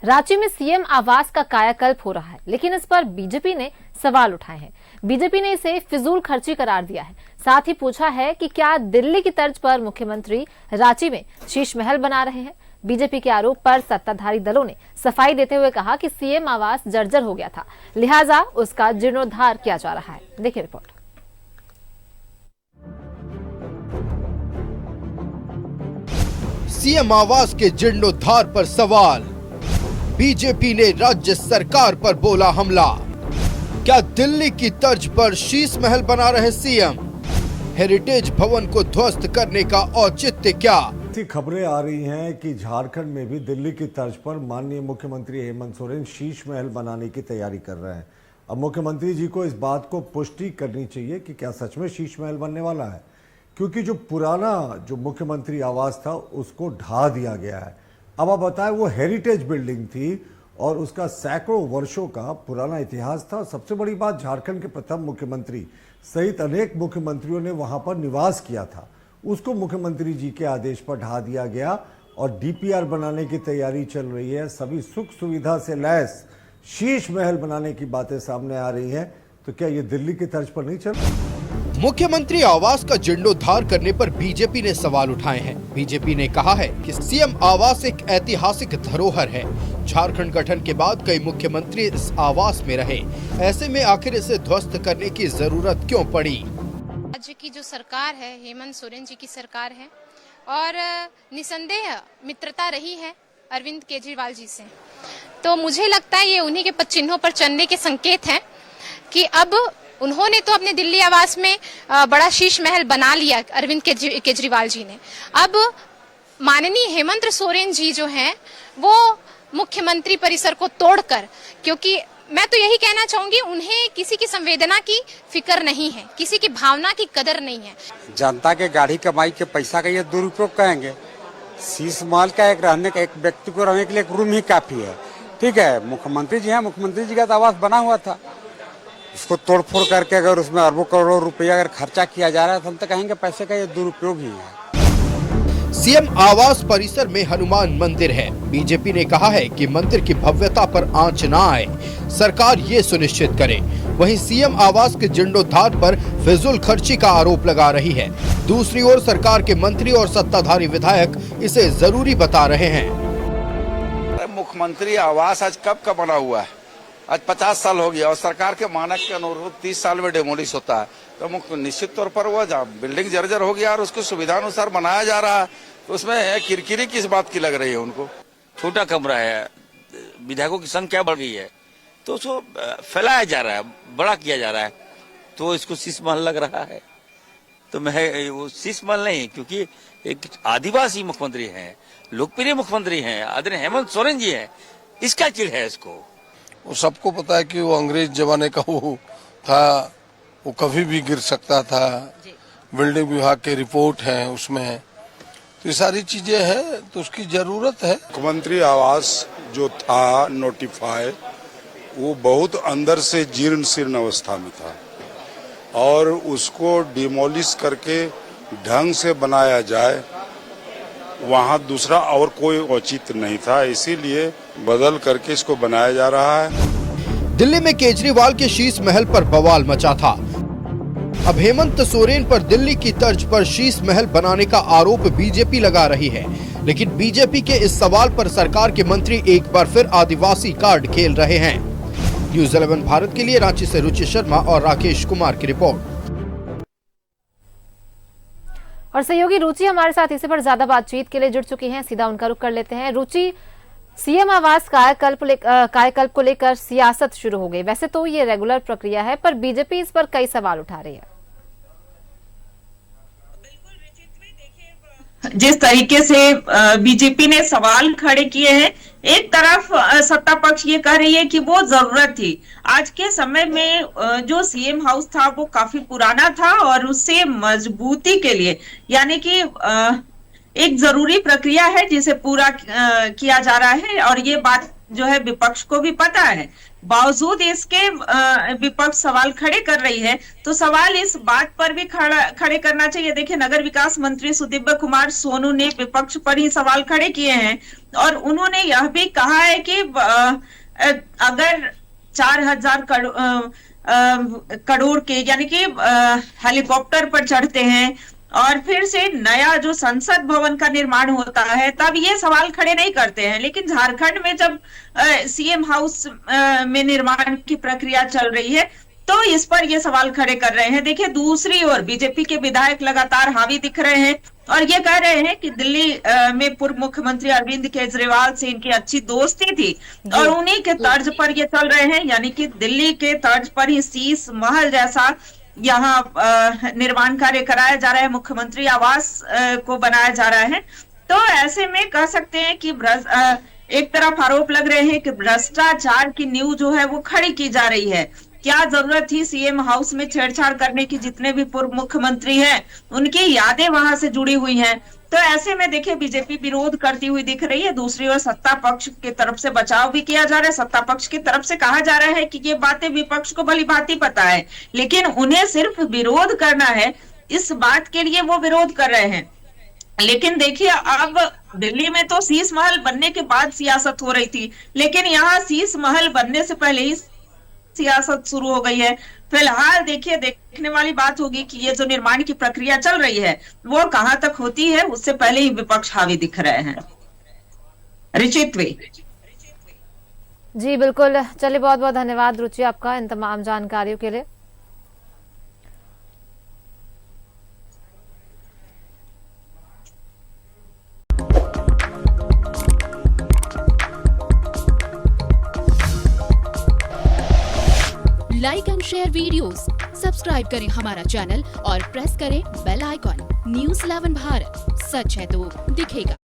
रांची में सीएम आवास का कायाकल्प हो रहा है, लेकिन इस पर बीजेपी ने सवाल उठाए हैं। बीजेपी ने इसे फिजूल खर्ची करार दिया है। साथ ही पूछा है कि क्या दिल्ली की तर्ज पर मुख्यमंत्री रांची में शीश महल बना रहे हैं। बीजेपी के आरोप पर सत्ताधारी दलों ने सफाई देते हुए कहा कि सीएम आवास जर्जर हो गया था, लिहाजा उसका जीर्णोद्धार किया जा रहा है। देखिए रिपोर्ट। सीएम आवास के जीर्णोद्धार पर सवाल। बीजेपी ने राज्य सरकार पर बोला हमला। क्या दिल्ली की तर्ज पर शीश महल बना रहे सीएम? हेरिटेज भवन को ध्वस्त करने का औचित्य क्या? खबरें आ रही हैं कि झारखंड में भी दिल्ली की तर्ज पर माननीय मुख्यमंत्री हेमंत सोरेन शीश महल बनाने की तैयारी कर रहे हैं। अब मुख्यमंत्री जी को इस बात को पुष्टि करनी चाहिए कि क्या सच में शीश महल बनने वाला है, क्योंकि जो पुराना जो मुख्यमंत्री आवास था उसको ढा दिया गया है। अब आप बताएं, वो हेरिटेज बिल्डिंग थी और उसका सैकड़ों वर्षों का पुराना इतिहास था। सबसे बड़ी बात, झारखंड के प्रथम मुख्यमंत्री सहित अनेक मुख्यमंत्रियों ने वहां पर निवास किया था। उसको मुख्यमंत्री जी के आदेश पर ढा दिया गया और डीपीआर बनाने की तैयारी चल रही है। सभी सुख सुविधा से लैस शीश महल बनाने की बातें सामने आ रही हैं। तो क्या ये दिल्ली की तर्ज पर नहीं चल रहा? मुख्यमंत्री आवास का जीर्णोद्धार करने पर बीजेपी ने सवाल उठाए हैं। बीजेपी ने कहा है कि सीएम आवास एक ऐतिहासिक धरोहर है। झारखंड गठन के बाद कई मुख्यमंत्री इस आवास में रहे, ऐसे में आखिर इसे ध्वस्त करने की जरूरत क्यों पड़ी? राज्य की जो सरकार है, हेमंत सोरेन जी की सरकार है और निसंदेह मित्रता रही है अरविंद केजरीवाल जी से। तो मुझे लगता है ये उन्हीं के पदचिन्हों पर चलने के संकेत हैं कि अब उन्होंने तो अपने दिल्ली आवास में बड़ा शीश महल बना लिया अरविंद केजरीवाल जी ने। अब माननीय हेमंत सोरेन जी जो हैं वो मुख्यमंत्री परिसर को तोड़कर, क्योंकि मैं तो यही कहना चाहूंगी, उन्हें किसी की संवेदना की फिक्र नहीं है, किसी की भावना की कदर नहीं है। जनता के गाढ़ी कमाई के पैसा का ये दुरुपयोग कहेंगे। शीश महल का एक रहने का, एक व्यक्ति को रहने के लिए एक रूम ही काफी है। ठीक है, मुख्यमंत्री जी हैं, मुख्यमंत्री जी का आवास बना हुआ था, उसको तोड़फोड़ करके अगर उसमें अरबों करोड़ों रुपया अगर खर्चा किया जा रहा है तो हम तो कहेंगे पैसे का ये दुरुपयोग ही है। सीएम आवास परिसर में हनुमान मंदिर है। बीजेपी ने कहा है कि मंदिर की भव्यता पर आंच न आए, सरकार ये सुनिश्चित करे। वहीं सीएम आवास के जीर्णोद्धार पर फिजूल खर्ची का आरोप लगा रही है। दूसरी ओर सरकार के मंत्री और सत्ताधारी विधायक इसे जरूरी बता रहे हैं। मुख्यमंत्री आवास आज कब का बना हुआ है? आज 50 साल हो गया और सरकार के मानक के अनुरूप 30 साल में डेमोलिश होता है। तो निश्चित तौर पर वो बिल्डिंग जर्जर हो गया और उसको सुविधानुसार बनाया जा रहा है, तो उसमें किरकिरी किस बात की लग रही है उनको? छोटा कमरा है, विधायकों की संख्या बढ़ गई है, तो उसको फैलाया जा रहा है, बड़ा किया जा रहा है, तो इसको शीश महल लग रहा है। तो मैं वो शीश महल नहीं, क्योंकि एक आदिवासी मुख्यमंत्री हैं, लोकप्रिय मुख्यमंत्री हैं, आदरणीय हेमंत सोरेन जी हैं, इसका चिढ़ है इसको। वो सबको पता है कि वो अंग्रेज जमाने का वो था, वो कभी भी गिर सकता था। बिल्डिंग विभाग के रिपोर्ट है उसमें, तो ये सारी चीजें हैं, तो उसकी जरूरत है। मुख्यमंत्री आवास जो था नोटिफाई, वो बहुत अंदर से जीर्ण शीर्ण अवस्था में था और उसको डिमोलिश करके ढंग से बनाया जाए, वहाँ दूसरा और कोई औचित्य नहीं था, इसीलिए बदल करके इसको बनाया जा रहा है। दिल्ली में केजरीवाल के शीश महल पर बवाल मचा था। अब हेमंत सोरेन पर दिल्ली की तर्ज पर शीश महल बनाने का आरोप बीजेपी लगा रही है, लेकिन बीजेपी के इस सवाल पर सरकार के मंत्री एक बार फिर आदिवासी कार्ड खेल रहे हैं। न्यूज़ 11 भारत के लिए रांची से रुचि शर्मा और राकेश कुमार की रिपोर्ट। और सहयोगी रुचि हमारे साथ इसी पर ज्यादा बातचीत के लिए जुड़ चुकी हैं, सीधा उनका रुख कर लेते हैं। रुचि, सीएम आवास कायाकल्प को लेकर सियासत शुरू हो गई। वैसे तो ये रेगुलर प्रक्रिया है, पर बीजेपी इस पर कई सवाल उठा रही है। जिस तरीके से बीजेपी ने सवाल खड़े किए हैं, एक तरफ सत्ता पक्ष ये कह रही है कि वो जरूरत थी। आज के समय में जो सीएम हाउस था वो काफी पुराना था और उससे मजबूती के लिए, यानी कि एक जरूरी प्रक्रिया है जिसे पूरा किया जा रहा है। और ये बात जो है विपक्ष को भी पता है, बावजूद इसके विपक्ष सवाल खड़े कर रही है। तो सवाल इस बात पर भी खड़े करना चाहिए। देखिए, नगर विकास मंत्री सुदिव्य कुमार सोनू ने विपक्ष पर ही सवाल खड़े किए हैं और उन्होंने यह भी कहा है कि अगर 4000 करोड़ के यानी कि हेलीकॉप्टर पर चढ़ते हैं और फिर से नया जो संसद भवन का निर्माण होता है, तब ये सवाल खड़े नहीं करते हैं। लेकिन झारखंड में जब सीएम हाउस में निर्माण की प्रक्रिया चल रही है तो इस पर ये सवाल खड़े कर रहे हैं। देखिए, दूसरी ओर बीजेपी के विधायक लगातार हावी दिख रहे हैं और ये कह रहे हैं कि दिल्ली में पूर्व मुख्यमंत्री अरविंद केजरीवाल से इनकी अच्छी दोस्ती थी और उन्हीं के तर्ज पर ये चल रहे हैं, यानी कि दिल्ली के तर्ज पर ही शीश महल जैसा यहाँ निर्माण कार्य कराया जा रहा है, मुख्यमंत्री आवास को बनाया जा रहा है। तो ऐसे में कह सकते हैं कि एक तरफ आरोप लग रहे हैं कि भ्रष्टाचार की नींव जो है वो खड़ी की जा रही है। क्या जरूरत थी सीएम हाउस में छेड़छाड़ करने की? जितने भी पूर्व मुख्यमंत्री हैं उनकी यादें वहां से जुड़ी हुई हैं। तो ऐसे में देखिए, बीजेपी विरोध करती हुई दिख रही है। दूसरी ओर सत्ता पक्ष की तरफ से बचाव भी किया जा रहा है। सत्ता पक्ष की तरफ से कहा जा रहा है कि ये बातें विपक्ष को भली भांति पता है, लेकिन उन्हें सिर्फ विरोध करना है, इस बात के लिए वो विरोध कर रहे हैं। लेकिन देखिए, अब दिल्ली में तो शीश महल बनने के बाद सियासत हो रही थी, लेकिन यहाँ शीश महल बनने से पहले ही सियासत शुरू हो गई है। फिलहाल देखिए, देखने वाली बात होगी कि ये जो निर्माण की प्रक्रिया चल रही है वो कहां तक होती है। उससे पहले ही विपक्ष हावी दिख रहे हैं। रिचित जी बिल्कुल, चलिए बहुत बहुत धन्यवाद रुचि आपका इन तमाम जानकारियों के लिए। Like and share videos, subscribe करें हमारा चैनल और प्रेस करें बेल आइकॉन। न्यूज़ 11 भारत, सच है तो दिखेगा।